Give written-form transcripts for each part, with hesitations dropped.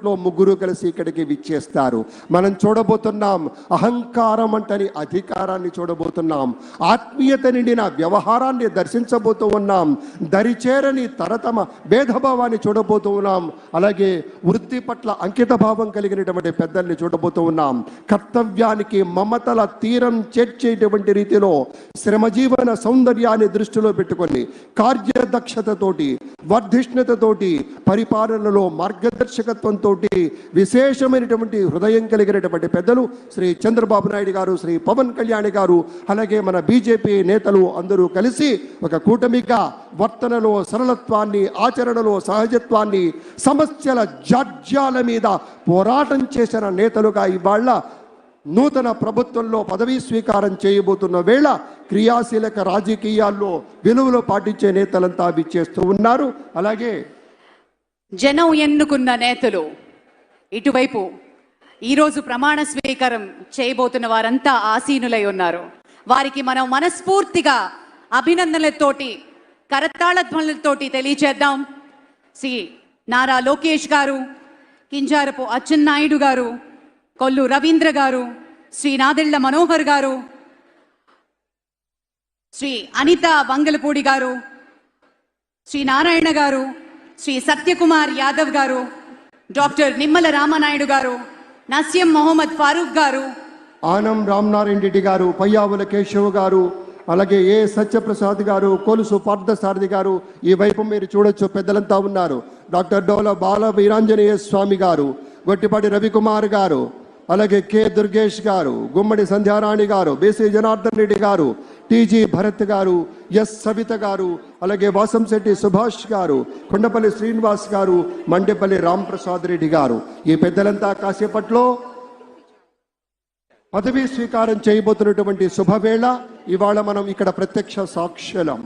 కొద్దిసేపట్లో ముగ్గురు కలిసి ఇక్కడికి విచ్చేస్తారు. మనం చూడబోతున్నాం అహంకారం అంటని అధికారాన్ని చూడబోతున్నాం, ఆత్మీయత నిండిన వ్యవహారాన్ని దర్శించబోతూ ఉన్నాం, దరిచేరని తరతమ భేదభావాన్ని చూడబోతూ ఉన్నాం, అలాగే వృత్తి పట్ల అంకిత భావం కలిగినటువంటి పెద్దల్ని చూడబోతూ ఉన్నాం. కర్తవ్యానికి మమతల తీరం చేర్చేటువంటి రీతిలో శ్రమజీవన సౌందర్యాన్ని దృష్టిలో పెట్టుకొని కార్యదక్షతతోటి వర్ధిష్ణతతోటి పరిపాలనలో మార్గదర్శకత్వంతో విశేషమైనటువంటి హృదయం కలిగినటువంటి పెద్దలు శ్రీ చంద్రబాబు నాయుడు గారు, శ్రీ పవన్ కళ్యాణ్ గారు, అలాగే మన బీజేపీ నేతలు అందరూ కలిసి ఒక కూటమిగా వర్తనలో సరళత్వాన్ని, ఆచరణలో సహజత్వాన్ని, సమస్యల జాడ్యాల మీద పోరాటం చేసిన నేతలుగా ఇవాళ నూతన ప్రభుత్వంలో పదవీ స్వీకారం చేయబోతున్న వేళ క్రియాశీలక రాజకీయాల్లో విలువలు పాటించే నేతలంతా విచ్చేస్తూ ఉన్నారు. అలాగే జనం ఎన్నుకున్న నేతలు ఇటువైపు ఈరోజు ప్రమాణ స్వీకారం చేయబోతున్న వారంతా ఆసీనులై ఉన్నారు. వారికి మనం మనస్ఫూర్తిగా అభినందనలతోటి కరతాళధ్వనులతోటి తెలియచేద్దాం. శ్రీ నారా లోకేష్ గారు, కింజారపు అచ్చెన్నాయుడు గారు, కొల్లు రవీంద్ర గారు, శ్రీ నాదెళ్ల మనోహర్ గారు, శ్రీ అనిత వంగలపూడి గారు, శ్రీ నారాయణ గారు, శ్రీ సత్యకుమార్ యాదవ్ గారు, డాక్టర్ నిమ్మల రామనాయుడు గారు, నసీం మొహమ్మద్ ఫారూక్ గారు, ఆనం రామనారాయణ రెడ్డి గారు, పయ్యావుల కేశవ్ గారు, అలాగే ఏ సత్యప్రసాద్ గారు, కొలుసు పార్థసారథి గారు, ఈ వైపు మీరు చూడొచ్చు పెద్దలంతా ఉన్నారు. డాక్టర్ డోల బాల వీరాంజనేయ స్వామి గారు, గొట్టిపాటి రవికుమార్ గారు, అలాగే కె దుర్గేష్ గారు, గుమ్మడి సంధ్యారాణి గారు, బీసీ జనార్దన్ రెడ్డి గారు, టీజీ భరత్ గారు, ఎస్ సవిత గారు, అలాగే వాసంశెట్టి సుభాష్ గారు, కొండపల్లి శ్రీనివాస్ గారు, మండేపల్లి రాంప్రసాద్ రెడ్డి గారు, ఈ పెద్దలంతా కాసేపట్లో పదవీ స్వీకారం చేయబోతున్నటువంటి శుభవేళ. ఇవాళ మనం ఇక్కడ ప్రత్యక్ష సాక్షులం,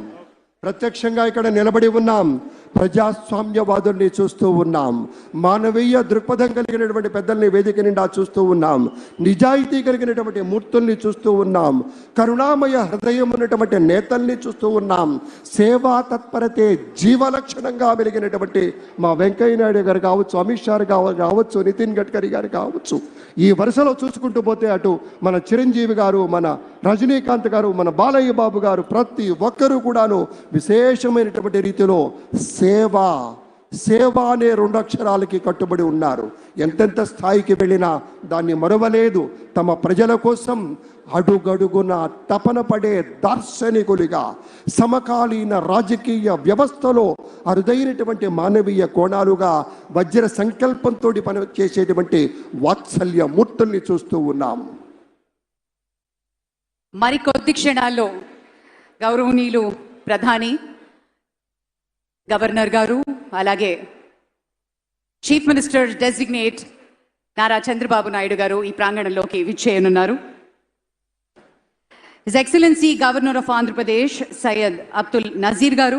ప్రత్యక్షంగా ఇక్కడ నిలబడి ఉన్నాం. ప్రజాస్వామ్యవాదుల్ని చూస్తూ ఉన్నాం, మానవీయ దృక్పథం కలిగినటువంటి పెద్దల్ని వేదిక నిండా చూస్తూ ఉన్నాం, నిజాయితీ కలిగినటువంటి మూర్తుల్ని చూస్తూ ఉన్నాం, కరుణామయ హృదయం ఉన్నటువంటి నేతల్ని చూస్తూ ఉన్నాం, సేవా తత్పరతే జీవలక్షణంగా వెలిగినటువంటి మా వెంకయ్య నాయుడు గారు కావచ్చు, అమిత్ షా గారు కావచ్చు, నితిన్ గడ్కరీ గారు కావచ్చు, ఈ వరుసలో చూసుకుంటూ పోతే అటు మన చిరంజీవి గారు, మన రజనీకాంత్ గారు, మన బాలయ్య బాబు గారు, ప్రతి ఒక్కరూ కూడాను విశేషమైనటువంటి రీతిలో సేవ అనే 2 అక్షరాలకి కట్టుబడి ఉన్నారు. ఎంతెంత స్థాయికి వెళ్ళినా దాన్ని మరువలేదు. తమ ప్రజల కోసం అడుగడుగున తపన పడే దార్శనికులుగా సమకాలీన రాజకీయ వ్యవస్థలో అరుదైనటువంటి మానవీయ కోణాలుగా వజ్ర సంకల్పంతో పనిచేసేటువంటి వాత్సల్య మూర్తుల్ని చూస్తూ ఉన్నాం. మరికొద్ది క్షణాల్లో గౌరవనీయులు ప్రధాని, గవర్నర్ గారు, అలాగే chief minister designate Nara Chandrababu Naidu గారు ఈ ప్రాంగణంలోకి విచ్చేయనున్నారు. His excellency governor of Andhra Pradesh Syed Abdul Nazeer గారు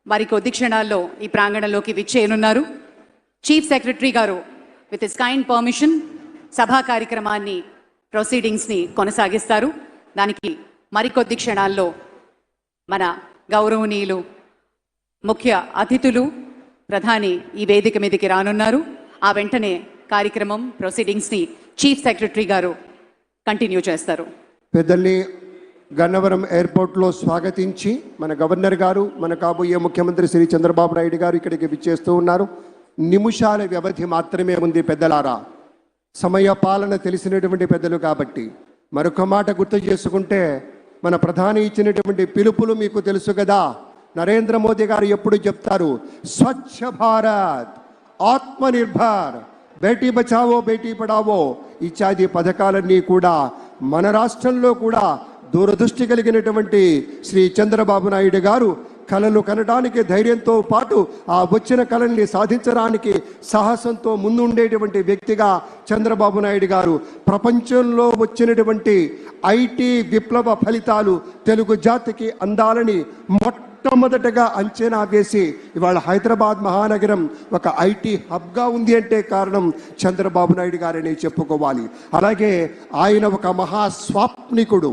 మరికొద్ది క్షణాల్లో ఈ ప్రాంగణంలోకి విచ్చేయనున్నారు. చీఫ్ సెక్రటరీ గారు విత్ హిస్ కైండ్ పర్మిషన్ సభా కార్యక్రమాన్ని, ప్రొసీడింగ్స్ని కొనసాగిస్తారు. దానికి మరికొద్ది క్షణాల్లో మన గౌరవనీయులు ముఖ్య అతిథులు ప్రధాని ఈ వేదిక మీదకి రానున్నారు. ఆ వెంటనే కార్యక్రమం, ప్రొసీడింగ్స్ని చీఫ్ సెక్రటరీ గారు కంటిన్యూ చేస్తారు. పెద్దల్ని గన్నవరం ఎయిర్పోర్ట్లో స్వాగతించి మన గవర్నర్ గారు, మన కాబోయే ముఖ్యమంత్రి శ్రీ చంద్రబాబు నాయుడు గారు ఇక్కడికి విచ్చేస్తూ ఉన్నారు. నిమిషాల వ్యవధి మాత్రమే ఉంది పెద్దలారా. సమయ పాలన తెలిసినటువంటి పెద్దలు కాబట్టి మరొక మాట గుర్తు చేసుకుంటే, మన ప్రధాని ఇచ్చినటువంటి పిలుపులు మీకు తెలుసు కదా. నరేంద్ర మోదీ గారు ఎప్పుడు చెప్తారు, స్వచ్ఛ భారత్, ఆత్మనిర్భర్, బేటీ బచావో బేటీ పడావో ఇత్యాది పథకాలన్నీ కూడా మన రాష్ట్రంలో కూడా దూరదృష్టి కలిగినటువంటి శ్రీ చంద్రబాబు నాయుడు గారు కళలు కనడానికి ధైర్యంతో పాటు ఆ వచ్చిన కళల్ని సాధించడానికి సాహసంతో ముందుండేటువంటి వ్యక్తిగా చంద్రబాబు నాయుడు గారు ప్రపంచంలో వచ్చినటువంటి ఐటీ విప్లవ ఫలితాలు తెలుగు జాతికి అందాలని మొట్టమొదటగా అంచనా వేసి ఇవాళ హైదరాబాద్ మహానగరం ఒక ఐటీ హబ్గా ఉంది అంటే కారణం చంద్రబాబు నాయుడు గారని చెప్పుకోవాలి. అలాగే ఆయన ఒక మహాస్వాప్నికుడు,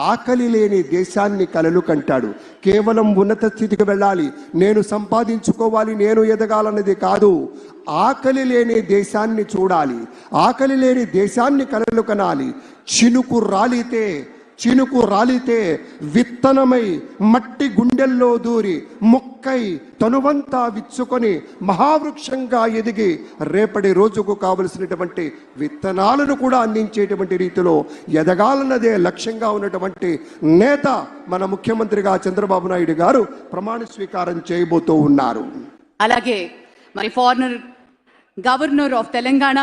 ఆకలి లేని దేశాన్ని కలలు కంటాడు. కేవలం ఉన్నత స్థితికి వెళ్ళాలి, నేను సంపాదించుకోవాలి, నేను ఎదగాలన్నది కాదు. ఆకలి లేని దేశాన్ని చూడాలి, ఆకలి లేని దేశాన్ని కలలు కనాలి. చినుకు రాలితే విత్తనమై మట్టి గుండెల్లో దూరి మొక్కై తనువంతా విచ్చుకొని మహావృక్షంగా ఎదిగి రేపటి రోజుకు కావలసినటువంటి విత్తనాలను కూడా అందించేటువంటి రీతిలో ఎదగాలన్నదే లక్ష్యంగా ఉన్నటువంటి నేత మన ముఖ్యమంత్రిగా చంద్రబాబు నాయుడు గారు ప్రమాణ స్వీకారం చేయబోతూ ఉన్నారు. అలాగే మరి గవర్నర్ ఆఫ్ తెలంగాణ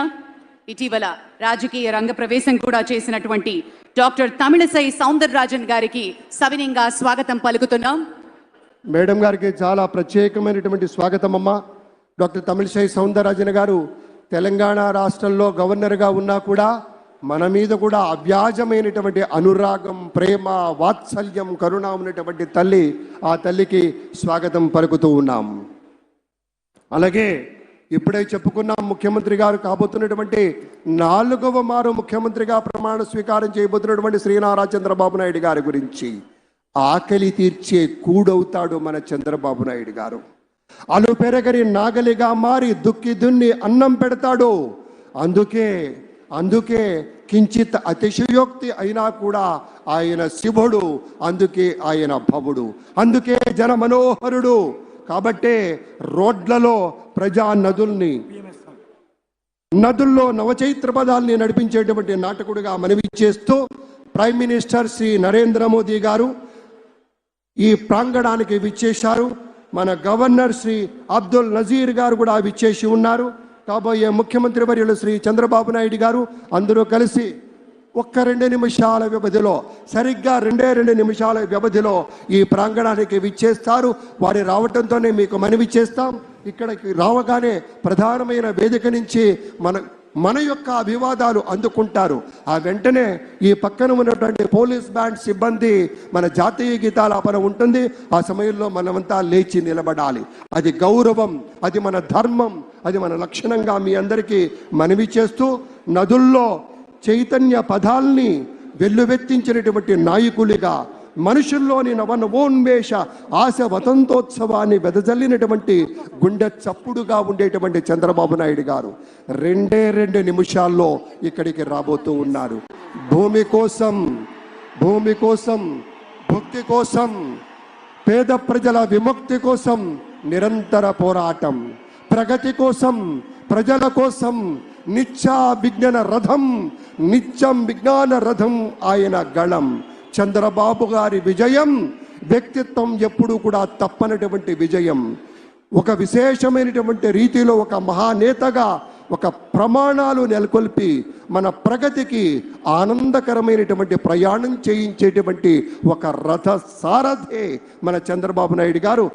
ఇటీవల రాజకీయ రంగ ప్రవేశం కూడా చేసినటువంటి డాక్టర్ తమిళసై సౌందరరాజన్ గారికి సవినయంగా స్వాగతం పలుకుతున్నాం. మేడం గారికి చాలా ప్రత్యేకమైనటువంటి స్వాగతం అమ్మా. డాక్టర్ తమిళసై సౌందరరాజన్ గారు తెలంగాణ రాష్ట్రంలో గవర్నర్గా ఉన్నా కూడా మన మీద కూడా అవ్యాజమైనటువంటి అనురాగం, ప్రేమ, వాత్సల్యం, కరుణ ఉన్నటువంటి తల్లి, ఆ తల్లికి స్వాగతం పలుకుతూ ఉన్నాం. అలాగే ఇప్పుడే చెప్పుకున్నాం, ముఖ్యమంత్రి గారు కాబోతున్నటువంటి 4వ మారు ముఖ్యమంత్రిగా ప్రమాణ స్వీకారం చేయబోతున్నటువంటి శ్రీ నారా చంద్రబాబు నాయుడు గారి గురించి. ఆకలి తీర్చే కూడవుతాడు మన చంద్రబాబు నాయుడు గారు. అలు పెరగని నాగలిగా మారి దుక్కి దున్ని అన్నం పెడతాడు. అందుకే కించిత్ అతిశయోక్తి అయినా కూడా ఆయన శివుడు, అందుకే ఆయన భవుడు, అందుకే జన మనోహరుడు. కాబట్టే రోడ్లలో ప్రజా నదుల్లో నవచైత్ర పదాల్ని నడిపించేటువంటి నాటకుడిగా మనవి చేస్తూ ప్రైమ్ మినిస్టర్ శ్రీ నరేంద్ర మోదీ గారు ఈ ప్రాంగణానికి విచ్చేశారు. మన గవర్నర్ శ్రీ అబ్దుల్ నజీర్ గారు కూడా విచ్చేసి ఉన్నారు. కాబోయే ముఖ్యమంత్రి వర్యులు శ్రీ చంద్రబాబు నాయుడు గారు అందరూ కలిసి ఒక్క 2 నిమిషాల వ్యవధిలో, సరిగ్గా 2 నిమిషాల వ్యవధిలో ఈ ప్రాంగణానికి విచ్చేస్తారు. వారి రావటంతోనే మీకు మనవి చేస్తాం. ఇక్కడికి రావగానే ప్రధానమైన వేదిక నుంచి మన యొక్క అభివాదాలు అందుకుంటారు. ఆ వెంటనే ఈ పక్కన ఉన్నటువంటి పోలీస్ బ్యాండ్ సిబ్బంది మన జాతీయ గీతాలాపన ఉంటుంది. ఆ సమయంలో మనమంతా లేచి నిలబడాలి. అది గౌరవం, అది మన ధర్మం, అది మన లక్షణంగా మీ అందరికీ మనవి చేస్తూ, నదుల్లో చైతన్య పదాల్ని వెల్లువెత్తించినటువంటి నాయకులుగా, మనుషుల్లోని నవనవోన్మేష ఆశ వసంతోత్సవాన్ని వెదజల్లినటువంటి గుండె చప్పుడుగా ఉండేటువంటి చంద్రబాబు నాయుడు గారు 2 నిమిషాల్లో ఇక్కడికి రాబోతూ ఉన్నారు. భూమి కోసం, భక్తి కోసం, పేద ప్రజల విముక్తి కోసం నిరంతర పోరాటం, ప్రగతి కోసం, ప్రజల కోసం నిత్యం విజ్ఞాన రథం ఆయన గళం. చంద్రబాబు గారి విజయం వ్యక్తిత్వం ఎప్పుడూ కూడా తప్పనటువంటి విజయం. ఒక విశేషమైనటువంటి రీతిలో ఒక మహానేతగా ఒక ప్రమాణాలు నెలకొల్పి మన ప్రగతికి ఆనందకరమైనటువంటి ప్రయాణం చేయించేటువంటి ఒక రథ సారథే మన చంద్రబాబు నాయుడు గారు.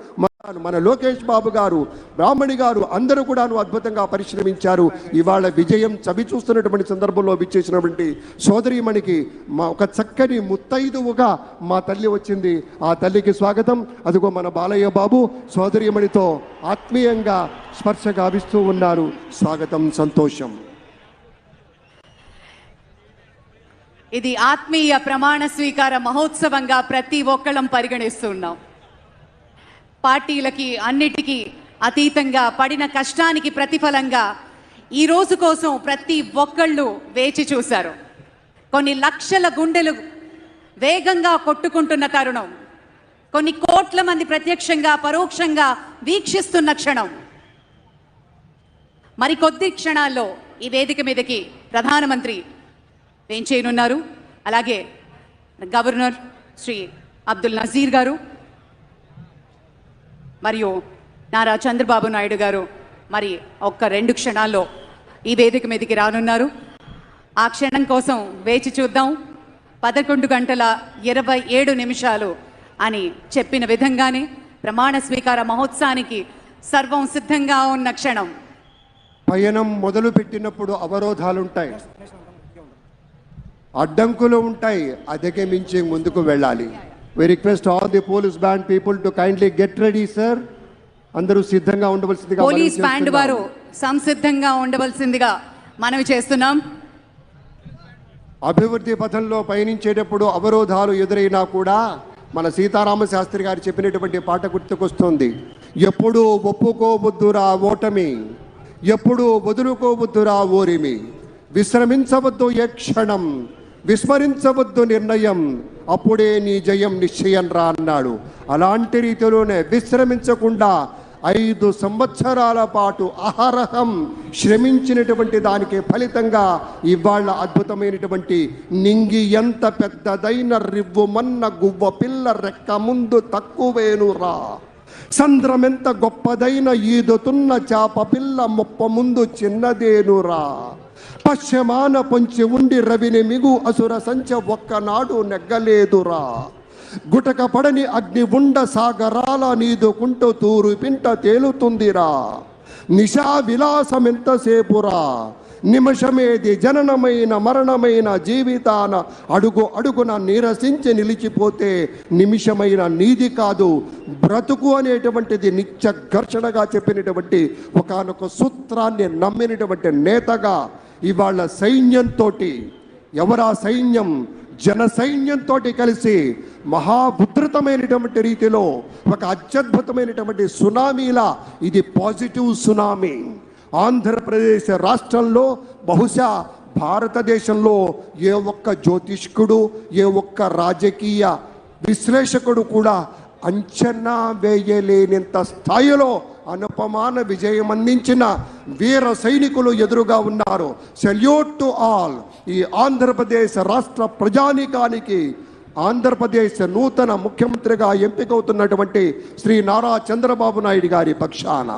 మన లోకేష్ బాబు గారు, బ్రాహ్మణి గారు అందరూ కూడా అద్భుతంగా పరిశ్రమించారు. ఇవాళ విజయం చవి చూస్తున్నటువంటి సందర్భంలో విచ్చేసినటువంటి సోదరీమణికి మా ఒక చక్కని ముత్తైదువుగా మా తల్లి వచ్చింది. ఆ తల్లికి స్వాగతం. అదిగో మన బాలయ్య బాబు సోదరీమణితో ఆత్మీయంగా స్పర్శ గావిస్తూ ఉన్నారు. స్వాగతం, సంతోషం. ఇది ఆత్మీయ ప్రమాణ స్వీకార మహోత్సవంగా ప్రతి ఒక్కళ్ళం పరిగణిస్తున్నాం. పార్టీలకి అన్నిటికీ అతీతంగా పడిన కష్టానికి ప్రతిఫలంగా ఈ రోజు కోసం ప్రతి ఒక్కళ్ళు వేచి చూశారు. కొన్ని లక్షల గుండెలు వేగంగా కొట్టుకుంటున్న తరుణం, కొన్ని కోట్ల మంది ప్రత్యక్షంగా పరోక్షంగా వీక్షిస్తున్న క్షణం. మరికొద్ది క్షణాల్లో ఈ వేదిక మీదకి ప్రధానమంత్రి వేంచేయనున్నారు. అలాగే గవర్నర్ శ్రీ అబ్దుల్ నజీర్ గారు మరియు నారా చంద్రబాబు నాయుడు గారు మరి ఒక్క 2 క్షణాల్లో ఈ వేదిక మీదకి రానున్నారు. ఆ క్షణం కోసం వేచి చూద్దాం. 11:27 అని చెప్పిన విధంగానే ప్రమాణ స్వీకార మహోత్సవానికి సర్వం సిద్ధంగా ఉన్న క్షణం. పయనం మొదలు పెట్టినప్పుడు అవరోధాలుంటాయి, అడ్డంకులు ఉంటాయి, అదకే మించి ముందుకు వెళ్ళాలి. We request all the police band people to kindly get ready, sir. అందరూ సిద్ధంగా ఉండవలసిందిగా పోలీస్ బ్యాండ్ వారు సంసిద్ధంగా ఉండవలసిందిగా మనవి చేస్తున్నాం. అభివృద్ధి పథంలో పయనించేటప్పుడు అవరోధాలు ఎదురైనా కూడా మన సీతారామ శాస్త్రి గారు చెప్పినటువంటి పాట గుర్తుకొస్తుంది. ఎప్పుడూ ఒప్పుకోవద్దురా ఓటమి, ఎప్పుడూ వదులుకోవద్దురా ఓరిమి, విశ్రమించవద్దు ఏ క్షణం, విస్మరించవద్దు నిర్ణయం, అప్పుడే నీ జయం నిశ్చయం రా అన్నాడు. అలాంటి రీతిలోనే విశ్రమించకుండా 5 సంవత్సరాల పాటు అహరహం శ్రమించినటువంటి దానికి ఫలితంగా ఇవాళ అద్భుతమైనటువంటి నింగి ఎంత పెద్దదైన రివ్వుమన్న గువ్వ పిల్ల రెక్క ముందు తక్కువేనురా, సంద్రమెంత గొప్పదైన ఈదుతున్న చాప పిల్ల మొప్ప ముందు చిన్నదేనురా, పశ్చిమాన పొంచి ఉండి రవిని మిగు అసుర సంచ ఒక్కనాడు నెగ్గలేదురా, గుటక పడని అగ్ని ఉండ సాగరాల నీదుకుంటూ తూరు పింట తేలుతుందిరా, నిశా విలాసం ఎంతసేపురా, నిమిషమేది జననమైన మరణమైన జీవితాన అడుగు అడుగున నీరసించి నిలిచిపోతే నిమిషమైన నీది కాదు బ్రతుకు అనేటువంటిది నిత్య ఘర్షణగా చెప్పినటువంటి ఒకానొక సూత్రాన్ని నమ్మినటువంటి నేతగా ఇవాళ సైన్యంతో, ఎవరా సైన్యం, జన సైన్యంతో కలిసి మహాభుద్రతమైనటువంటి రీతిలో ఒక అత్యద్భుతమైనటువంటి సునామీలా ఇది పాజిటివ్ సునామీ. ఆంధ్రప్రదేశ్ రాష్ట్రంలో బహుశా భారతదేశంలో ఏ ఒక్క జ్యోతిష్కుడు, ఏ ఒక్క రాజకీయ విశ్లేషకుడు కూడా అంచనా వేయలేనంత స్థాయిలో అనుపమాన విజయం అందించిన వీర సైనికులు ఎదురుగా ఉన్నారు. Salute to all. ఈ ఆంధ్రప్రదేశ్ రాష్ట్ర ప్రజానీకానికి ఆంధ్రప్రదేశ్ నూతన ముఖ్యమంత్రిగా ఎంపికవుతున్నటువంటి శ్రీ నారా చంద్రబాబు నాయుడు గారి పక్షాన,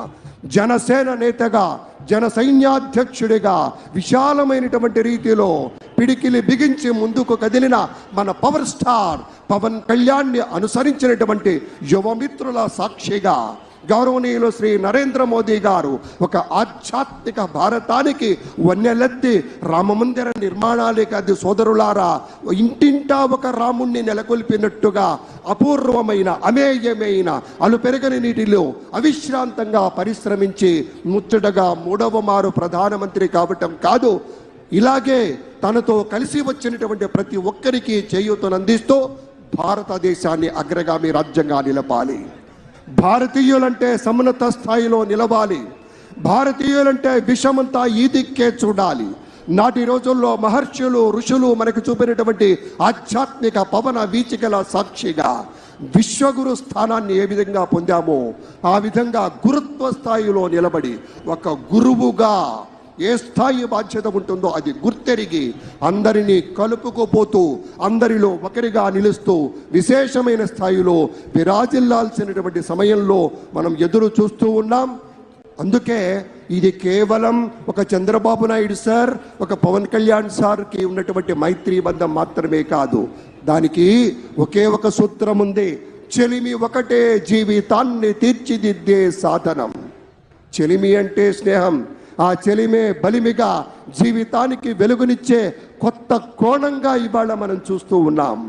జనసేన నేతగా, జన సైన్యాధ్యక్షుడిగా విశాలమైనటువంటి రీతిలో పిడికిలి బిగించి ముందుకు కదిలిన మన పవర్ స్టార్ పవన్ కళ్యాణ్ని అనుసరించినటువంటి యువమిత్రుల సాక్షిగా గౌరవనీయులు శ్రీ నరేంద్ర మోదీ గారు ఒక ఆధ్యాత్మిక భారతానికి వన్నెలెత్తి రామమందిర నిర్మాణాలే కాదు సోదరులారా, ఇంటింటా ఒక రాముణ్ణి నెలకొల్పినట్టుగా అపూర్వమైన అమేయమైన అలుపెరగని నీటిలో అవిశ్రాంతంగా పరిశ్రమించి ముచ్చటగా 3వ మారు ప్రధానమంత్రి కావటం కాదు, ఇలాగే తనతో కలిసి వచ్చినటువంటి ప్రతి ఒక్కరికి చేయూతనందిస్తూ భారతదేశాన్ని అగ్రగామి రాజ్యంగా నిలపాలి. భారతీయులంటే సమున్నత స్థాయిలో నిలవాలి. భారతీయులంటే విషమంతా ఈ దిక్కే చూడాలి. నాటి రోజుల్లో మహర్షులు, ఋషులు మనకు చూపినటువంటి ఆధ్యాత్మిక పవన వీచికల సాక్షిగా విశ్వగురు స్థానాన్ని ఏ విధంగా పొందామో ఆ విధంగా గురుత్వ స్థాయిలో నిలబడి ఒక గురువుగా ఏ స్థాయి బాధ్యత ఉంటుందో అది గుర్తెరిగి అందరినీ కలుపుకుపోతూ అందరిలో ఒకరిగా నిలుస్తూ విశేషమైన స్థాయిలో విరాజిల్లాల్సినటువంటి సమయంలో మనం ఎదురు చూస్తూ ఉన్నాం. అందుకే ఇది కేవలం ఒక చంద్రబాబు నాయుడు సార్, ఒక పవన్ కళ్యాణ్ సార్కి ఉన్నటువంటి మైత్రీ బంధం మాత్రమే కాదు, దానికి ఒకే ఒక సూత్రం ఉంది. చెలిమి ఒకటే జీవితాన్ని తీర్చిదిద్దే సాధనం. చెలిమి అంటే స్నేహం, ఆ చెలిమే బలిమిగా జీవితానికి వెలుగునిచ్చే కొత్త కోణంగా ఇవాళ మనం చూస్తూ ఉన్నాం.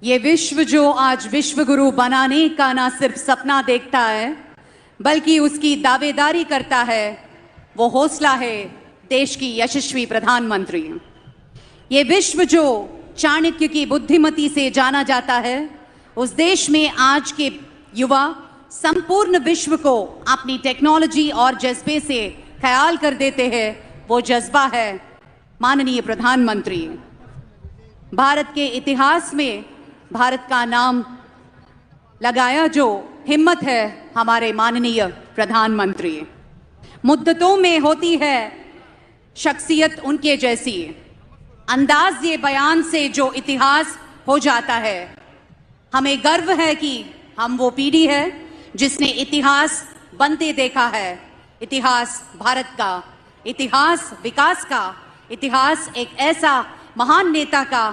ये विश्व जो आज विश्व गुरु बनाने का ना सिर्फ सपना देखता है बल्कि उसकी दावेदारी करता है, वो हौसला है देश की यशस्वी प्रधानमंत्री. ये विश्व जो चाणक्य की बुद्धिमती से जाना जाता है, उस देश में आज के युवा संपूर्ण विश्व को अपनी टेक्नोलॉजी और जज्बे से ख्याल कर देते हैं. वो जज्बा है माननीय प्रधानमंत्री. भारत के इतिहास में भारत का नाम लगाया जो हिम्मत है हमारे माननीय प्रधानमंत्री. मुद्दतों में होती है शख्सियत उनके जैसी, अंदाज ये बयान से जो इतिहास हो जाता है. हमें गर्व है कि हम वो पीढ़ी है जिसने इतिहास बनते देखा है. इतिहास भारत का, इतिहास विकास का, इतिहास एक ऐसा महान नेता का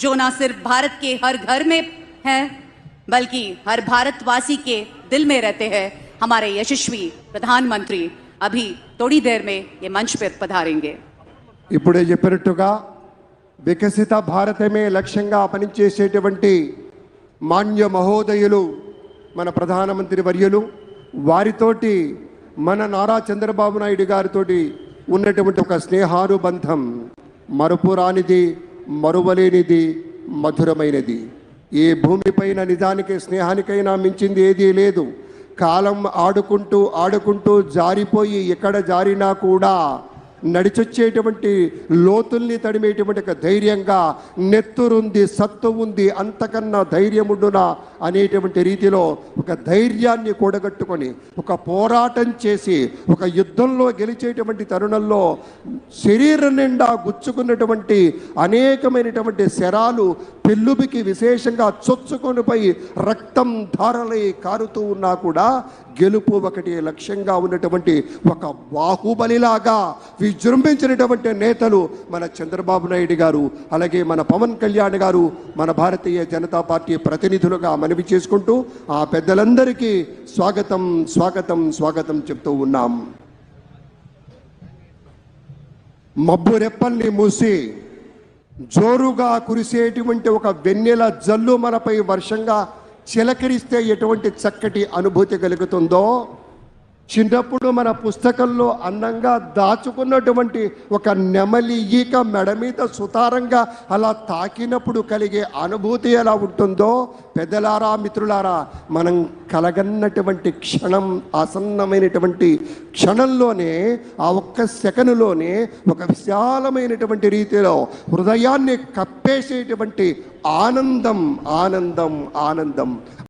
जो ना सिर्फ भारत के हर घर में है बल्कि हर भारतवासी के दिल में रहते हैं. हमारे यशस्वी प्रधानमंत्री अभी थोड़ी देर में ये मंच पर पधारेंगे. ఇప్పుడే చెప్పినట్టుగా వికసిత భారతమే లక్ష్యంగా పనిచేసేటువంటి మాన్య మహోదయులు మన ప్రధానమంత్రి వర్యులు, వారితోటి మన నారా చంద్రబాబు నాయుడు గారితో ఉన్నటువంటి ఒక స్నేహానుబంధం మరుపురానిది, మరువలేనిది, మధురమైనది. ఏ భూమిపైన నిజానికి స్నేహానికైనా మించింది ఏదీ లేదు. కాలం ఆడుకుంటూ ఆడుకుంటూ జారిపోయి ఎక్కడ జారినా కూడా నడిచొచ్చేటువంటి లోతుల్ని తడిమేటువంటి ఒక ధైర్యంగా నెత్తురుంది, సత్తు ఉంది, అంతకన్నా ధైర్యముండునా అనేటువంటి రీతిలో ఒక ధైర్యాన్ని కూడగట్టుకొని ఒక పోరాటం చేసి ఒక యుద్ధంలో గెలిచేటువంటి తరుణంలో శరీరం నిండా గుచ్చుకున్నటువంటి అనేకమైనటువంటి శరాలు పెళ్ళుబికి విశేషంగా చొచ్చుకొనిపోయి రక్తం ధారలై కారుతూ ఉన్నా కూడా గెలుపు ఒకటి లక్ష్యంగా ఉన్నటువంటి ఒక బాహుబలిలాగా విజృంభించినటువంటి నేతలు మన చంద్రబాబు నాయుడు గారు, అలాగే మన పవన్ కళ్యాణ్ గారు, మన భారతీయ జనతా పార్టీ ప్రతినిధులుగా మనవి చేసుకుంటూ ఆ పెద్దలందరికీ స్వాగతం స్వాగతం స్వాగతం చెప్తూ ఉన్నాం. మబ్బు రెప్పల్ని మూసి జోరుగా కురిసేటువంటి ఒక వెన్నెల జల్లు మనపై వర్షంగా చిలకరిస్తే ఎటువంటి చక్కటి అనుభూతి కలుగుతుందో, చిన్నప్పుడు మన పుస్తకంలో అందంగా దాచుకున్నటువంటి ఒక నెమలి ఈక మెడ మీద సుతారంగా అలా తాకినప్పుడు కలిగే అనుభూతి ఎలా ఉంటుందో, పెద్దలారా మిత్రులారా, మనం కలగన్నటువంటి క్షణం, ఆసన్నమైనటువంటి క్షణంలోనే, ఆ ఒక్క సెకనులోనే ఒక విశాలమైనటువంటి రీతిలో హృదయాన్ని కప్పేసేటువంటి ఆనందం ఆనందం ఆనందం